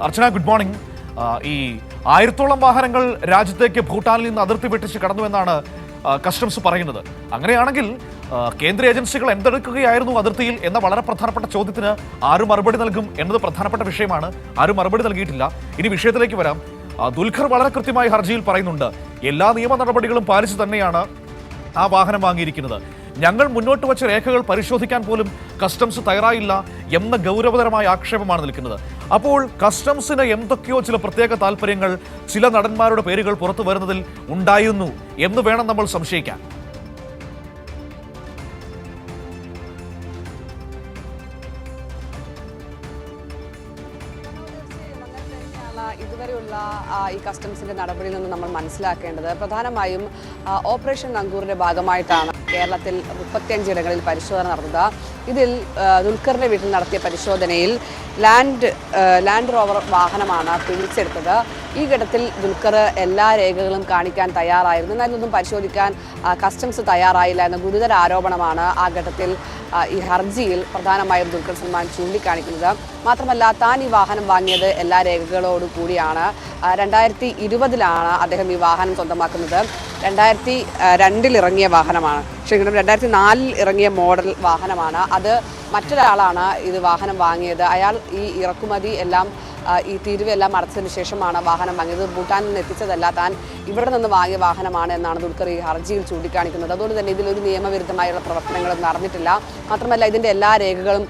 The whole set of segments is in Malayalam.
അർച്ചന, ഗുഡ് മോർണിംഗ്. ഈ 1000-ഓളം വാഹനങ്ങൾ രാജ്യത്തേക്ക് ഭൂട്ടാനിൽ നിന്ന് അതിർത്തി വെട്ടിച്ച് കടന്നുവെന്നാണ് കസ്റ്റംസ് പറയുന്നത്. അങ്ങനെയാണെങ്കിൽ കേന്ദ്ര ഏജൻസികൾ എന്തെടുക്കുകയായിരുന്നു അതിർത്തിയിൽ എന്ന വളരെ പ്രധാനപ്പെട്ട ചോദ്യത്തിന് ആര് മറുപടി നൽകും എന്നത് പ്രധാനപ്പെട്ട വിഷയമാണ്. ആരും മറുപടി നൽകിയിട്ടില്ല. ഇനി വിഷയത്തിലേക്ക് വരാം. ദുൽഖർ വളരെ കൃത്യമായി ഹർജിയിൽ പറയുന്നുണ്ട്, എല്ലാ നിയമ നടപടികളും പാലിച്ചു തന്നെയാണ് ആ വാഹനം വാങ്ങിയിരിക്കുന്നത്. ഞങ്ങൾ മുന്നോട്ട് വച്ച രേഖകൾ പരിശോധിക്കാൻ പോലും കസ്റ്റംസ് തയ്യാറായില്ല എന്ന ഗൗരവതരമായ ആക്ഷേപമാണ് നിൽക്കുന്നത്. അപ്പോൾ കസ്റ്റംസിന് എന്തൊക്കെയോ ചില പ്രത്യേക താല്പര്യങ്ങൾ ചില നടന്മാരുടെ പേരുകൾ പുറത്തു വരുന്നതിൽ ഉണ്ടായിരുന്നു എന്ന് വേണം നമ്മൾ സംശയിക്കാൻ. ഇതുവരെയുള്ള ഈ കസ്റ്റംസിന്റെ നടപടിയിൽ നിന്ന് നമ്മൾ മനസ്സിലാക്കേണ്ടത് പ്രധാനമായും ഓപ്പറേഷൻ നങ്കൂറിന്റെ ഭാഗമായിട്ടാണ് കേരളത്തിൽ 35 ഇടങ്ങളിൽ പരിശോധന നടന്നത്. ഇതിൽ ദുൽഖറിന്റെ വീട്ടിൽ നടത്തിയ പരിശോധനയിൽ ലാൻഡ് റോവർ വാഹനമാണ് പിടിച്ചെടുത്തത്. ഈ ഘട്ടത്തിൽ ദുൽഖർ എല്ലാ രേഖകളും കാണിക്കാൻ തയ്യാറായിരുന്നു. എന്നാൽ ഇതൊന്നും പരിശോധിക്കാൻ കസ്റ്റംസ് തയ്യാറായില്ല എന്ന ഗുരുതര ആരോപണമാണ് ആ ഘട്ടത്തിൽ ഈ ഹർജിയിൽ പ്രധാനമായും ദുൽഖർ സൽമാൻ ചൂണ്ടിക്കാണിക്കുന്നത്. മാത്രമല്ല, താൻ ഈ വാഹനം വാങ്ങിയത് എല്ലാ രേഖകളോടു കൂടിയാണ്. 2020 അദ്ദേഹം ഈ വാഹനം സ്വന്തമാക്കുന്നത്. 2002 ഇറങ്ങിയ വാഹനമാണ്. ക്ഷമിക്കണം, 2004 ഇറങ്ങിയ മോഡൽ വാഹനമാണ്. അത് മറ്റൊരാളാണ് ഇത് വാഹനം വാങ്ങിയത്. അയാൾ ഈ ഇറക്കുമതി എല്ലാം ഈ തീരുവയെല്ലാം അടച്ചതിന് ശേഷമാണ് വാഹനം വാങ്ങിയത്. ഭൂട്ടാനിൽ നിന്ന് എത്തിച്ചതല്ല, താൻ ഇവിടെ നിന്ന് വാങ്ങിയ വാഹനമാണ് എന്നാണ് ദുൽഖർ ഈ ഹർജിയിൽ ചൂണ്ടിക്കാണിക്കുന്നത്. അതുകൊണ്ട് തന്നെ ഇതിലൊരു നിയമവിരുദ്ധമായുള്ള പ്രവർത്തനങ്ങളും നടന്നിട്ടില്ല. മാത്രമല്ല, ഇതിൻ്റെ എല്ലാ രേഖകളും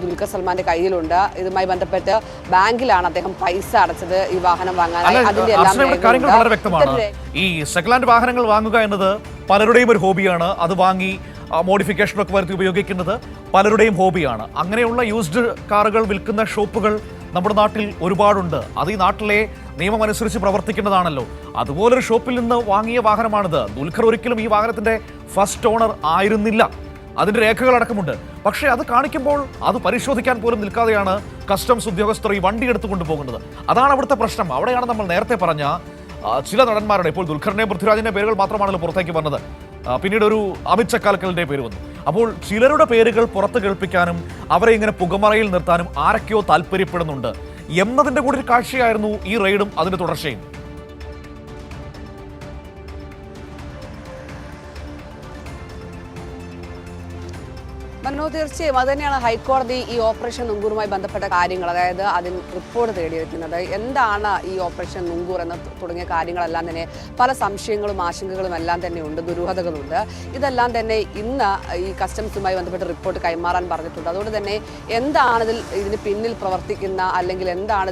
ദുൽഖർ സൽമാന്റെ കയ്യിലുണ്ട്. ഇതുമായി ബന്ധപ്പെട്ട് ബാങ്കിലാണ് അദ്ദേഹം പൈസ അടച്ചത് ഈ വാഹനം വാങ്ങാൻ. അതിന്റെ കാര്യങ്ങൾ വളരെ വ്യക്തമാണ്. ഈ സെക്കൻഡ് ഹാൻഡ് വാഹനങ്ങൾ വാങ്ങുക എന്നത് പലരുടെയും ഒരു ഹോബിയാണ്. അത് വാങ്ങി മോഡിഫിക്കേഷനൊക്കെ വരുത്തി ഉപയോഗിക്കുന്നത് പലരുടെയും ഹോബിയാണ്. അങ്ങനെയുള്ള യൂസ്ഡ് കാറുകൾ വിൽക്കുന്ന ഷോപ്പുകൾ നമ്മുടെ നാട്ടിൽ ഒരുപാടുണ്ട്. അത് ഈ നാട്ടിലെ നിയമമനുസരിച്ച് പ്രവർത്തിക്കുന്നതാണല്ലോ. അതുപോലൊരു ഷോപ്പിൽ നിന്ന് വാങ്ങിയ വാഹനമാണിത്. ദുൽഖർ ഒരിക്കലും ഈ വാഹനത്തിന്റെ ഫസ്റ്റ് ഓണർ ആയിരുന്നില്ല. അതിന്റെ രേഖകളടക്കമുണ്ട്. പക്ഷേ അത് കാണിക്കുമ്പോൾ അത് പരിശോധിക്കാൻ പോലും നിൽക്കാതെയാണ് കസ്റ്റംസ് ഉദ്യോഗസ്ഥർ ഈ വണ്ടി എടുത്തുകൊണ്ട് പോകുന്നത്. അതാണ് അവിടുത്തെ പ്രശ്നം. അവിടെയാണ് നമ്മൾ നേരത്തെ പറഞ്ഞ ചില നടന്മാരുടെ, ഇപ്പോൾ ദുൽഖറിന്റെയും പൃഥ്വിരാജിന്റെ പേരുകൾ മാത്രമാണല്ലോ പുറത്തേക്ക് വന്നത്. പിന്നീട് ഒരു അമിത് ചക്കാലക്കലിന്റെ പേര് വന്നു. അപ്പോൾ ചിലരുടെ പേരുകൾ പുറത്ത് കേൾപ്പിക്കാനും അവരെ ഇങ്ങനെ പുകമറയിൽ നിർത്താനും ആരൊക്കെയോ താല്പര്യപ്പെടുന്നുണ്ട് എന്നതിന്റെ കൂടി ഒരു കാഴ്ചയായിരുന്നു ഈ റെയ്ഡും അതിന്റെ തുടർച്ചയും. തീർച്ചയായും അത് തന്നെയാണ് ഹൈക്കോടതി ഈ ഓപ്പറേഷൻ നുങ്കൂറുമായി ബന്ധപ്പെട്ട കാര്യങ്ങൾ, അതായത് അതിന് റിപ്പോർട്ട് തേടിയിരിക്കുന്നത്. എന്താണ് ഈ ഓപ്പറേഷൻ നുങ്കൂർ എന്ന് തുടങ്ങിയ കാര്യങ്ങളെല്ലാം തന്നെ പല സംശയങ്ങളും ആശങ്കകളും എല്ലാം തന്നെ ഉണ്ട്, ദുരൂഹതകളുണ്ട്. ഇതെല്ലാം തന്നെ ഇന്ന് ഈ കസ്റ്റംസുമായി ബന്ധപ്പെട്ട റിപ്പോർട്ട് കൈമാറാൻ പറഞ്ഞിട്ടുണ്ട്. അതുകൊണ്ട് തന്നെ എന്താണ് ഇതിന് പിന്നിൽ പ്രവർത്തിക്കുന്ന, അല്ലെങ്കിൽ എന്താണ്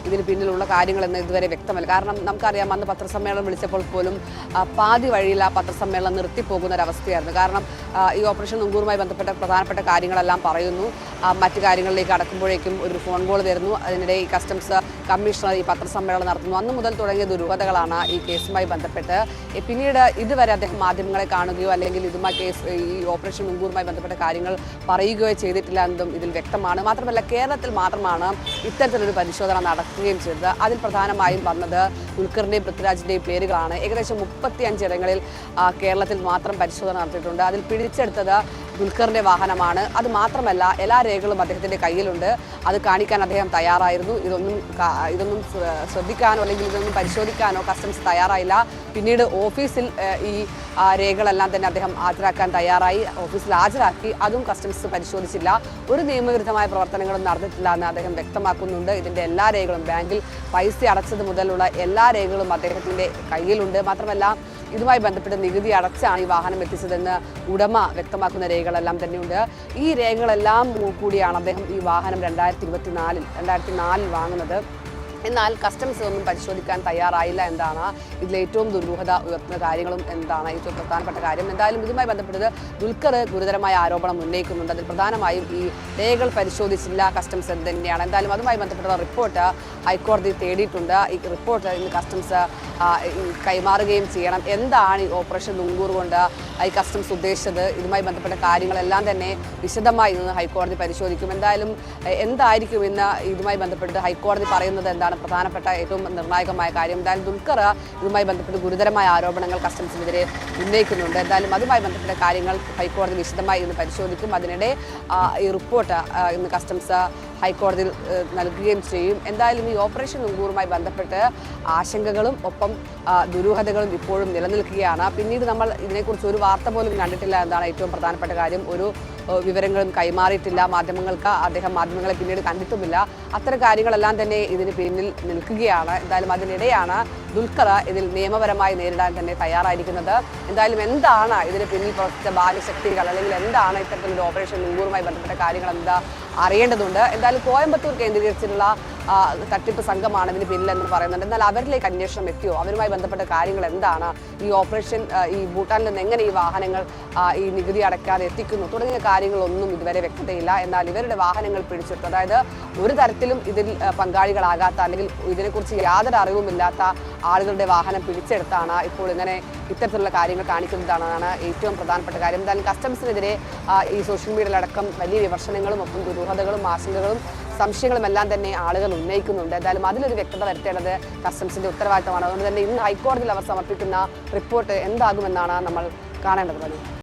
ഇതിന് പിന്നിലുള്ള കാര്യങ്ങളെന്ന് ഇതുവരെ വ്യക്തമല്ല. കാരണം നമുക്കറിയാം, അന്ന് പത്രസമ്മേളനം വിളിച്ചപ്പോൾ പോലും പാതി വഴിയിൽ ആ പത്രസമ്മേളനം നിർത്തിപ്പോകുന്ന ഒരവസ്ഥയായിരുന്നു. കാരണം ഈ ഓപ്പറേഷൻ നുങ്കൂറുമായി ബന്ധപ്പെട്ട പ്രധാനപ്പെട്ട കാര്യങ്ങളെല്ലാം പറയുന്നു. മറ്റു കാര്യങ്ങളിലേക്ക് അടക്കുമ്പോഴേക്കും ഒരു ഫോൺ കോൾ വരുന്നു. അതിനിടെ ഈ കസ്റ്റംസ് കമ്മീഷണർ ഈ പത്രസമ്മേളനം നടത്തുന്നു. അന്ന് മുതൽ തുടങ്ങിയ ദുരൂഹതകളാണ് ഈ കേസുമായി ബന്ധപ്പെട്ട്. പിന്നീട് ഇതുവരെ അദ്ദേഹം മാധ്യമങ്ങളെ കാണുകയോ അല്ലെങ്കിൽ ഈ ഓപ്പറേഷൻ നുങ്കൂറുമായി ബന്ധപ്പെട്ട കാര്യങ്ങൾ പറയുകയോ ചെയ്തിട്ടില്ല എന്നതും ഇതിൽ വ്യക്തമാണ്. മാത്രമല്ല, കേരളത്തിൽ മാത്രമാണ് ഇത്തരത്തിലൊരു പരിശോധന നടക്കുകയും ചെയ്തത്. അതിൽ പ്രധാനമായും വന്നത് ദുൽഖറിന്റെയും പൃഥ്വിരാജിന്റെയും പേരുകളാണ്. ഏകദേശം 35 ഇടങ്ങളിൽ കേരളത്തിൽ മാത്രം പരിശോധന നടത്തിയിട്ടുണ്ട്. അതിൽ പിടിച്ചെടുത്തത് ദുൽഖറിന്റെ വാഹനമാണ്. അത് മാത്രമല്ല, എല്ലാ രേഖകളും അദ്ദേഹത്തിന്റെ കയ്യിലുണ്ട്. അത് കാണിക്കാൻ അദ്ദേഹം തയ്യാറായിരുന്നു. ഇതൊന്നും ശ്രദ്ധിക്കാനോ അല്ലെങ്കിൽ ഇതൊന്നും പരിശോധിക്കാനോ കസ്റ്റംസ് തയ്യാറായില്ല. പിന്നീട് ഓഫീസിൽ ഈ രേഖകളെല്ലാം തന്നെ അദ്ദേഹം ഹാജരാക്കാൻ തയ്യാറായി. ഓഫീസിൽ ഹാജരാക്കി. അതും കസ്റ്റംസ് പരിശോധിച്ചില്ല. ഒരു നിയമവിരുദ്ധമായ പ്രവർത്തനങ്ങളും നടന്നിട്ടില്ല എന്ന് അദ്ദേഹം വ്യക്തമാക്കുന്നുണ്ട്. ഇതിന്റെ എല്ലാ രേഖകളും, ബാങ്കിൽ പൈസ അടച്ചത് മുതലുള്ള എല്ലാ രേഖകളും അദ്ദേഹത്തിന്റെ കയ്യിലുണ്ട്. മാത്രമല്ല, ഇതുമായി ബന്ധപ്പെട്ട് നികുതി അടച്ചാണ് ഈ വാഹനം എത്തിച്ചതെന്ന് ഉടമ വ്യക്തമാക്കുന്ന രേഖകളെല്ലാം തന്നെയുണ്ട്. ഈ രേഖകളെല്ലാം കൂടിയാണ് അദ്ദേഹം ഈ വാഹനം 2004 വാങ്ങുന്നത്. എന്നാൽ കസ്റ്റംസ് ഒന്നും പരിശോധിക്കാൻ തയ്യാറായില്ല എന്നാണ് ഇതിലേറ്റവും ദുരൂഹത ഉയർത്തുന്ന കാര്യങ്ങളും എന്താണ് ഏറ്റവും പ്രധാനപ്പെട്ട കാര്യം. എന്തായാലും ഇതുമായി ബന്ധപ്പെട്ടത് ദുൽഖർ ഗുരുതരമായ ആരോപണം ഉന്നയിക്കുന്നുണ്ട്. അതിൽ പ്രധാനമായും ഈ രേഖകൾ പരിശോധിച്ചില്ല കസ്റ്റംസ് എന്ന് തന്നെയാണ്. എന്തായാലും അതുമായി ബന്ധപ്പെട്ട റിപ്പോർട്ട് ഹൈക്കോടതി തേടിയിട്ടുണ്ട്. ഈ റിപ്പോർട്ട് ഇന്ന് കസ്റ്റംസ് കൈമാറുകയും ചെയ്യണം. എന്താണ് ഈ ഓപ്പറേഷൻ നുങ്കൂർ കൊണ്ട് ഈ കസ്റ്റംസ് ഉദ്ദേശിച്ചത്, ഇതുമായി ബന്ധപ്പെട്ട കാര്യങ്ങളെല്ലാം തന്നെ വിശദമായി ഇന്ന് ഹൈക്കോടതി പരിശോധിക്കും. എന്തായാലും എന്തായിരിക്കും ഇന്ന് ഇതുമായി ബന്ധപ്പെട്ട് ഹൈക്കോടതി പറയുന്നത് എന്താണ് പ്രധാനപ്പെട്ട ഏറ്റവും നിർണായകമായ കാര്യം. എന്തായാലും ദുൽഖർ ഇതുമായി ബന്ധപ്പെട്ട് ഗുരുതരമായ ആരോപണങ്ങൾ കസ്റ്റംസിനെതിരെ ഉന്നയിക്കുന്നുണ്ട്. എന്തായാലും അതുമായി ബന്ധപ്പെട്ട കാര്യങ്ങൾ ഹൈക്കോടതി വിശദമായി ഇന്ന് പരിശോധിക്കും. അതിനിടെ ഈ റിപ്പോർട്ട് ഇന്ന് കസ്റ്റംസ് ഹൈക്കോടതിയിൽ നൽകുകയും ചെയ്യും. എന്തായാലും ഈ ഓപ്പറേഷൻ നുങ്കൂറുമായി ബന്ധപ്പെട്ട് ആശങ്കകളും ഒപ്പം ദുരൂഹതകളും ഇപ്പോഴും നിലനിൽക്കുകയാണ്. പിന്നീട് നമ്മൾ ഇതിനെക്കുറിച്ച് ഒരു വാർത്ത പോലും കണ്ടിട്ടില്ല എന്നതാണ് ഏറ്റവും പ്രധാനപ്പെട്ട കാര്യം. ഒരു വിവരങ്ങളും കൈമാറിയിട്ടില്ല മാധ്യമങ്ങൾക്ക്. അദ്ദേഹം മാധ്യമങ്ങളെ പിന്നീട് കണ്ടിട്ടുമില്ല. അത്തരം കാര്യങ്ങളെല്ലാം തന്നെ ഇതിന് പിന്നിൽ നിൽക്കുകയാണ്. എന്തായാലും അതിനിടെയാണ് ദുൽഖർ ഇതിൽ നിയമപരമായി നേരിടാൻ തന്നെ തയ്യാറായിരിക്കുന്നത്. എന്തായാലും എന്താണ് ഇതിന് പിന്നിൽ പ്രവർത്തിച്ച ബാഹ്യശക്തികൾ, അല്ലെങ്കിൽ എന്താണ് ഇത്തരത്തിലൊരു ഓപ്പറേഷൻ നുങ്കൂറുമായി ബന്ധപ്പെട്ട കാര്യങ്ങൾ എന്താ അറിയേണ്ടതുണ്ട്. എന്തായാലും കോയമ്പത്തൂർ കേന്ദ്രീകരിച്ചിട്ടുള്ള തട്ടിപ്പ് സംഘമാണ് ഇതിന് പിന്നിലെന്ന് പറയുന്നുണ്ട്. എന്നാൽ അവരിലേക്ക് അന്വേഷണം എത്തിയോ, അവരുമായി ബന്ധപ്പെട്ട കാര്യങ്ങൾ എന്താണ്, ഈ ഓപ്പറേഷൻ ഈ ഭൂട്ടാനിൽ നിന്ന് എങ്ങനെ ഈ വാഹനങ്ങൾ ഈ നികുതി അടയ്ക്കാതെ എത്തിക്കുന്നു തുടങ്ങിയ കാര്യങ്ങളൊന്നും ഇതുവരെ വ്യക്തതയില്ല. എന്നാൽ ഇവരുടെ വാഹനങ്ങൾ പിടിച്ചെടുത്തു, അതായത് ഒരു തരത്തിലും ഇതിൽ പങ്കാളികളാകാത്ത അല്ലെങ്കിൽ ഇതിനെക്കുറിച്ച് യാതൊരു അറിവുമില്ലാത്ത ആളുകളുടെ വാഹനം പിടിച്ചെടുത്താണ് ഇപ്പോൾ ഇങ്ങനെ ഇത്തരത്തിലുള്ള കാര്യങ്ങൾ കാണിക്കുന്നതാണ് ഏറ്റവും പ്രധാനപ്പെട്ട കാര്യം. എന്തായാലും കസ്റ്റംസിനെതിരെ ഈ സോഷ്യൽ മീഡിയയിലടക്കം വലിയ വിമർശനങ്ങളും ഒപ്പം ദുരൂഹതകളും ആശങ്കകളും സംശയങ്ങളും എല്ലാം തന്നെ ആളുകൾ ഉന്നയിക്കുന്നുണ്ട്. എന്തായാലും അതിലൊരു വ്യക്തത വരുത്തേണ്ടത് കസ്റ്റംസിന്റെ ഉത്തരവാദിത്തമാണ്. അതുകൊണ്ട് തന്നെ ഇന്ന് ഹൈക്കോടതിയിൽ അവർ സമർപ്പിക്കുന്ന റിപ്പോർട്ട് എന്താകുമെന്നാണ് നമ്മൾ കാണേണ്ടത്.